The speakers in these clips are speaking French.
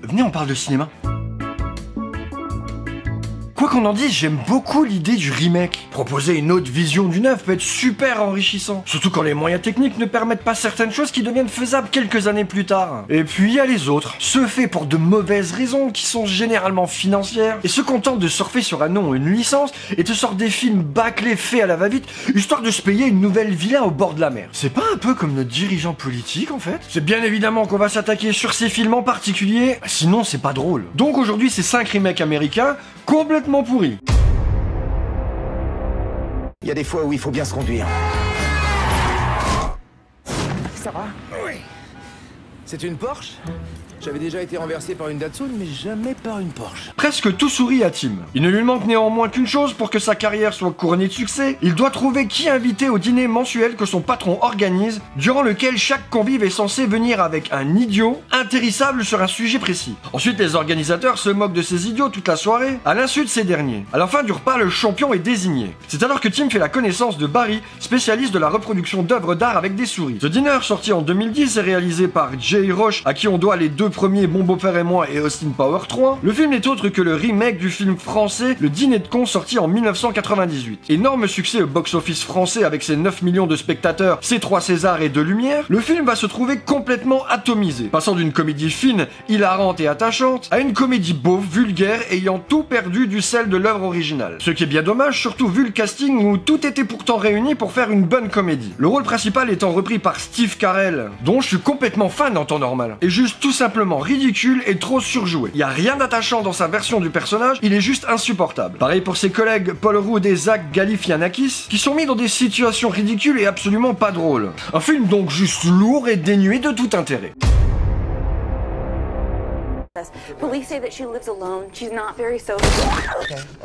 venez on parle de cinéma. Quoi qu'on en dise, j'aime beaucoup l'idée du remake. Proposer une autre vision du neuf peut être super enrichissant. Surtout quand les moyens techniques ne permettent pas certaines choses qui deviennent faisables quelques années plus tard. Et puis il y a les autres, ceux faits pour de mauvaises raisons qui sont généralement financières et se contentent de surfer sur un nom ou une licence et te sortent des films bâclés faits à la va-vite histoire de se payer une nouvelle villa au bord de la mer. C'est pas un peu comme notre dirigeant politique en fait? C'est bien évidemment qu'on va s'attaquer sur ces films en particulier, sinon c'est pas drôle. Donc aujourd'hui c'est 5 remakes américains complètement pourri. Il y a des fois où il faut bien se conduire. Ça va? Oui. C'est une Porsche? J'avais déjà été renversé par une Datsun, mais jamais par une Porsche. Presque tout sourit à Tim. Il ne lui manque néanmoins qu'une chose pour que sa carrière soit couronnée de succès. Il doit trouver qui inviter au dîner mensuel que son patron organise, durant lequel chaque convive est censé venir avec un idiot intéressable sur un sujet précis. Ensuite, les organisateurs se moquent de ces idiots toute la soirée, à l'insu de ces derniers. À la fin du repas, le champion est désigné. C'est alors que Tim fait la connaissance de Barry, spécialiste de la reproduction d'œuvres d'art avec des souris. The Dinner, sorti en 2010, est réalisé par Jay Roche, à qui on doit les deux premiers Mon beau-père et moi et Austin Power 3. Le film n'est autre que le remake du film français Le Dîner de Cons sorti en 1998. Énorme succès au box-office français avec ses 9 millions de spectateurs, ses 3 Césars et 2 Lumières, le film va se trouver complètement atomisé, passant d'une comédie fine, hilarante et attachante, à une comédie beauf, vulgaire, ayant tout perdu du sel de l'œuvre originale. Ce qui est bien dommage, surtout vu le casting où tout était pourtant réuni pour faire une bonne comédie. Le rôle principal étant repris par Steve Carell, dont je suis complètement fan en temps normal, et juste tout simplement ridicule et trop surjoué. Il y a rien d'attachant dans sa version du personnage, il est juste insupportable. Pareil pour ses collègues Paul Rudd et Zach Galifianakis, qui sont mis dans des situations ridicules et absolument pas drôles. Un film donc juste lourd et dénué de tout intérêt. Police say that she lives alone. She's not very social.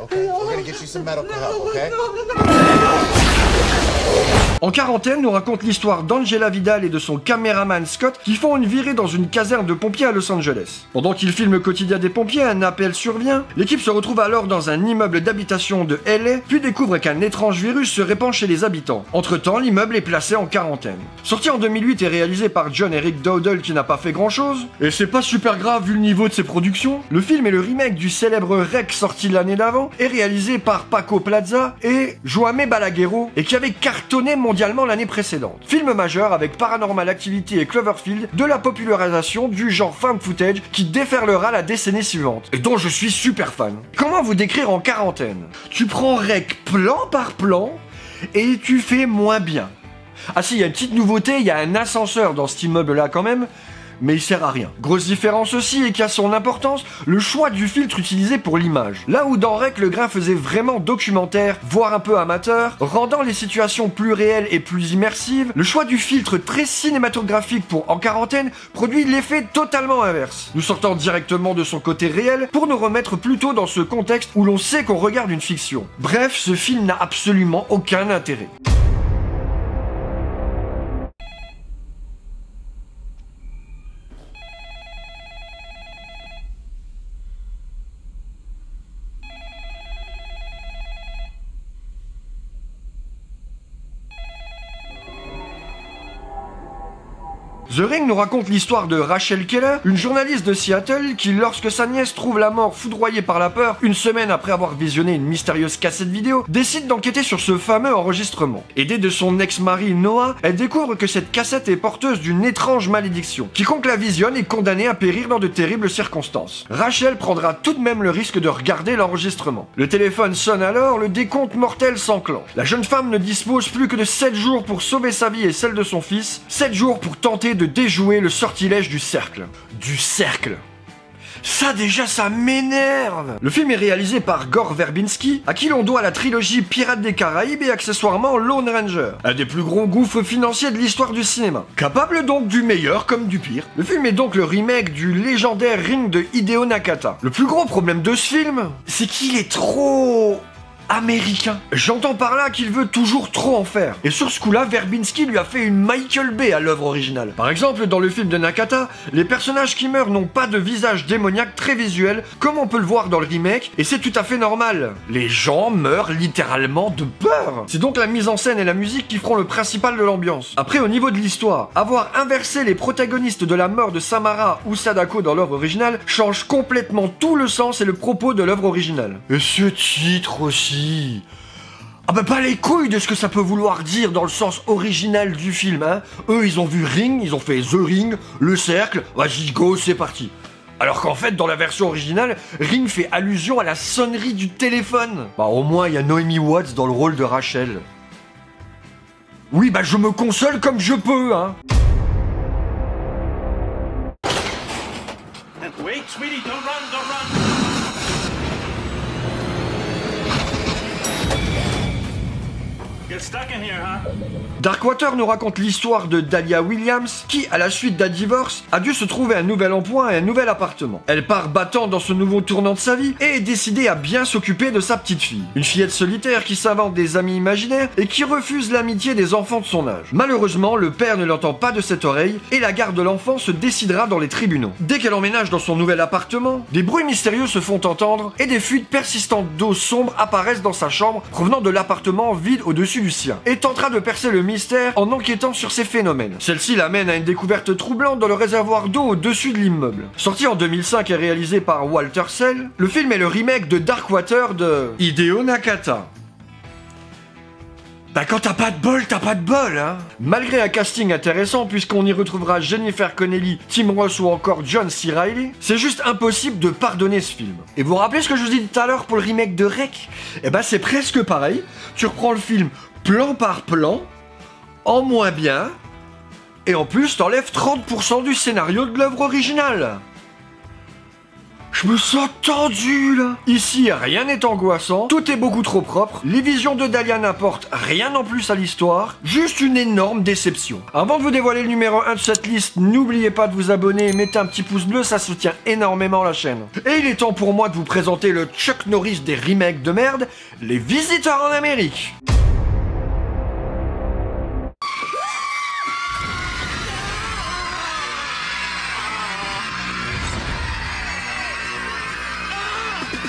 Okay. We're gonna get you some medical help, okay? En quarantaine, nous raconte l'histoire d'Angela Vidal et de son caméraman Scott qui font une virée dans une caserne de pompiers à Los Angeles. Pendant qu'ils filment le quotidien des pompiers, un appel survient. L'équipe se retrouve alors dans un immeuble d'habitation de LA, puis découvre qu'un étrange virus se répand chez les habitants. Entre-temps, l'immeuble est placé en quarantaine. Sorti en 2008 et réalisé par John Eric Dowdle qui n'a pas fait grand-chose, et c'est pas super grave vu le niveau de ses productions, le film est le remake du célèbre Rec sorti l'année d'avant et réalisé par Paco Plaza et Joamé Balaguerro et qui avait cartonné mondialement l'année précédente. Film majeur avec Paranormal Activity et Cloverfield de la popularisation du genre found footage qui déferlera la décennie suivante et dont je suis super fan. Comment vous décrire en quarantaine? Tu prends Rec plan par plan et tu fais moins bien. Ah si, il y a une petite nouveauté, il y a un ascenseur dans cet immeuble là quand même, mais il sert à rien. Grosse différence aussi, et qui a son importance, le choix du filtre utilisé pour l'image. Là où dans Rec, le grain faisait vraiment documentaire, voire un peu amateur, rendant les situations plus réelles et plus immersives, le choix du filtre très cinématographique pour En Quarantaine produit l'effet totalement inverse, nous sortant directement de son côté réel pour nous remettre plutôt dans ce contexte où l'on sait qu'on regarde une fiction. Bref, ce film n'a absolument aucun intérêt. The Ring nous raconte l'histoire de Rachel Keller, une journaliste de Seattle qui, lorsque sa nièce trouve la mort foudroyée par la peur, une semaine après avoir visionné une mystérieuse cassette vidéo, décide d'enquêter sur ce fameux enregistrement. Aidée de son ex-mari Noah, elle découvre que cette cassette est porteuse d'une étrange malédiction. Quiconque la visionne est condamné à périr dans de terribles circonstances. Rachel prendra tout de même le risque de regarder l'enregistrement. Le téléphone sonne alors, le décompte mortel s'enclenche. La jeune femme ne dispose plus que de 7 jours pour sauver sa vie et celle de son fils, 7 jours pour tenter de déjouer le sortilège du cercle. Du cercle. Ça déjà, ça m'énerve. Le film est réalisé par Gore Verbinski, à qui l'on doit la trilogie Pirates des Caraïbes et accessoirement Lone Ranger, un des plus gros gouffres financiers de l'histoire du cinéma. Capable donc du meilleur comme du pire. Le film est donc le remake du légendaire Ring de Hideo Nakata. Le plus gros problème de ce film, c'est qu'il est trop américain. J'entends par là qu'il veut toujours trop en faire. Et sur ce coup-là, Verbinski lui a fait une Michael Bay à l'œuvre originale. Par exemple, dans le film de Nakata, les personnages qui meurent n'ont pas de visage démoniaque très visuel, comme on peut le voir dans le remake, et c'est tout à fait normal. Les gens meurent littéralement de peur. C'est donc la mise en scène et la musique qui feront le principal de l'ambiance. Après, au niveau de l'histoire, avoir inversé les protagonistes de la mort de Samara ou Sadako dans l'œuvre originale change complètement tout le sens et le propos de l'œuvre originale. Et ce titre aussi. Ah bah pas les couilles de ce que ça peut vouloir dire dans le sens original du film, hein. Eux, ils ont vu Ring, ils ont fait The Ring, Le Cercle, vas-y go, c'est parti. Alors qu'en fait, dans la version originale, Ring fait allusion à la sonnerie du téléphone. Bah au moins, il y a Naomi Watts dans le rôle de Rachel. Oui, bah je me console comme je peux, hein. Wait, sweetie, don't run, don't run. Get stuck in here, huh? Darkwater nous raconte l'histoire de Dahlia Williams qui, à la suite d'un divorce, a dû se trouver un nouvel emploi et un nouvel appartement. Elle part battant dans ce nouveau tournant de sa vie et est décidée à bien s'occuper de sa petite fille. Une fillette solitaire qui s'invente des amis imaginaires et qui refuse l'amitié des enfants de son âge. Malheureusement, le père ne l'entend pas de cette oreille et la garde de l'enfant se décidera dans les tribunaux. Dès qu'elle emménage dans son nouvel appartement, des bruits mystérieux se font entendre et des fuites persistantes d'eau sombre apparaissent dans sa chambre provenant de l'appartement vide au-dessus du sien, et tentera de percer le mystère en enquêtant sur ces phénomènes. Celle-ci l'amène à une découverte troublante dans le réservoir d'eau au-dessus de l'immeuble. Sorti en 2005 et réalisé par Walter Sell, le film est le remake de Darkwater de Hideo Nakata. Bah quand t'as pas de bol, hein. Malgré un casting intéressant, puisqu'on y retrouvera Jennifer Connelly, Tim Roth ou encore John C. Reilly, c'est juste impossible de pardonner ce film. Et vous vous rappelez ce que je vous ai dit tout à l'heure pour le remake de Rec? Eh bah c'est presque pareil. Tu reprends le film plan par plan, en moins bien, et en plus t'enlèves 30% du scénario de l'œuvre originale. Je me sens tendu là. Ici, rien n'est angoissant, tout est beaucoup trop propre, les visions de Dahlia n'apportent rien en plus à l'histoire, juste une énorme déception. Avant de vous dévoiler le numéro 1 de cette liste, n'oubliez pas de vous abonner et mettez un petit pouce bleu, ça soutient énormément la chaîne. Et il est temps pour moi de vous présenter le Chuck Norris des remakes de merde, Les Visiteurs en Amérique.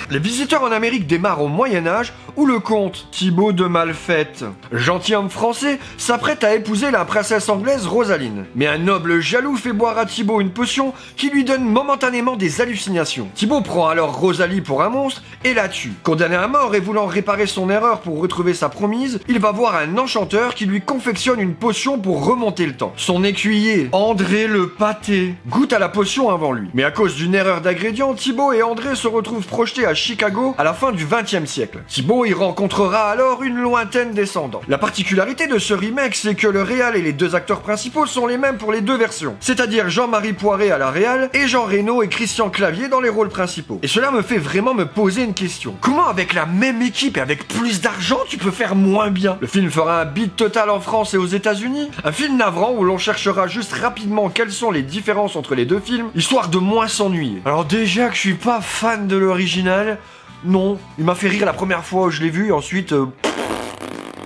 Les Visiteurs en Amérique démarrent au Moyen-Âge où le comte Thibaut de Malfette, gentilhomme français, s'apprête à épouser la princesse anglaise Rosaline. Mais un noble jaloux fait boire à Thibaut une potion qui lui donne momentanément des hallucinations. Thibaut prend alors Rosalie pour un monstre et la tue. Condamné à mort et voulant réparer son erreur pour retrouver sa promise, il va voir un enchanteur qui lui confectionne une potion pour remonter le temps. Son écuyer, André le Pâté, goûte à la potion avant lui. Mais à cause d'une erreur d'ingrédient, Thibaut et André se retrouvent projetés à Chicago à la fin du XXe siècle. Thibaut y rencontrera alors une lointaine descendante. La particularité de ce remake, c'est que le réal et les deux acteurs principaux sont les mêmes pour les deux versions. C'est-à-dire Jean-Marie Poiré à la réal et Jean Reno et Christian Clavier dans les rôles principaux. Et cela me fait vraiment me poser une question. Comment avec la même équipe et avec plus d'argent tu peux faire moins bien? Le film fera un beat total en France et aux États-Unis, un film navrant où l'on cherchera juste rapidement quelles sont les différences entre les deux films, histoire de moins s'ennuyer. Alors déjà que je suis pas fan de l'original, non, il m'a fait rire la première fois où je l'ai vu, et ensuite...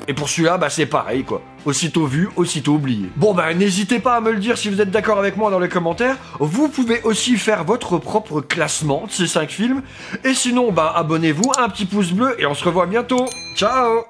Et pour celui-là, bah c'est pareil quoi. Aussitôt vu, aussitôt oublié. Bon bah n'hésitez pas à me le dire si vous êtes d'accord avec moi dans les commentaires. Vous pouvez aussi faire votre propre classement de ces 5 films. Et sinon, bah abonnez-vous, un petit pouce bleu, et on se revoit bientôt. Ciao!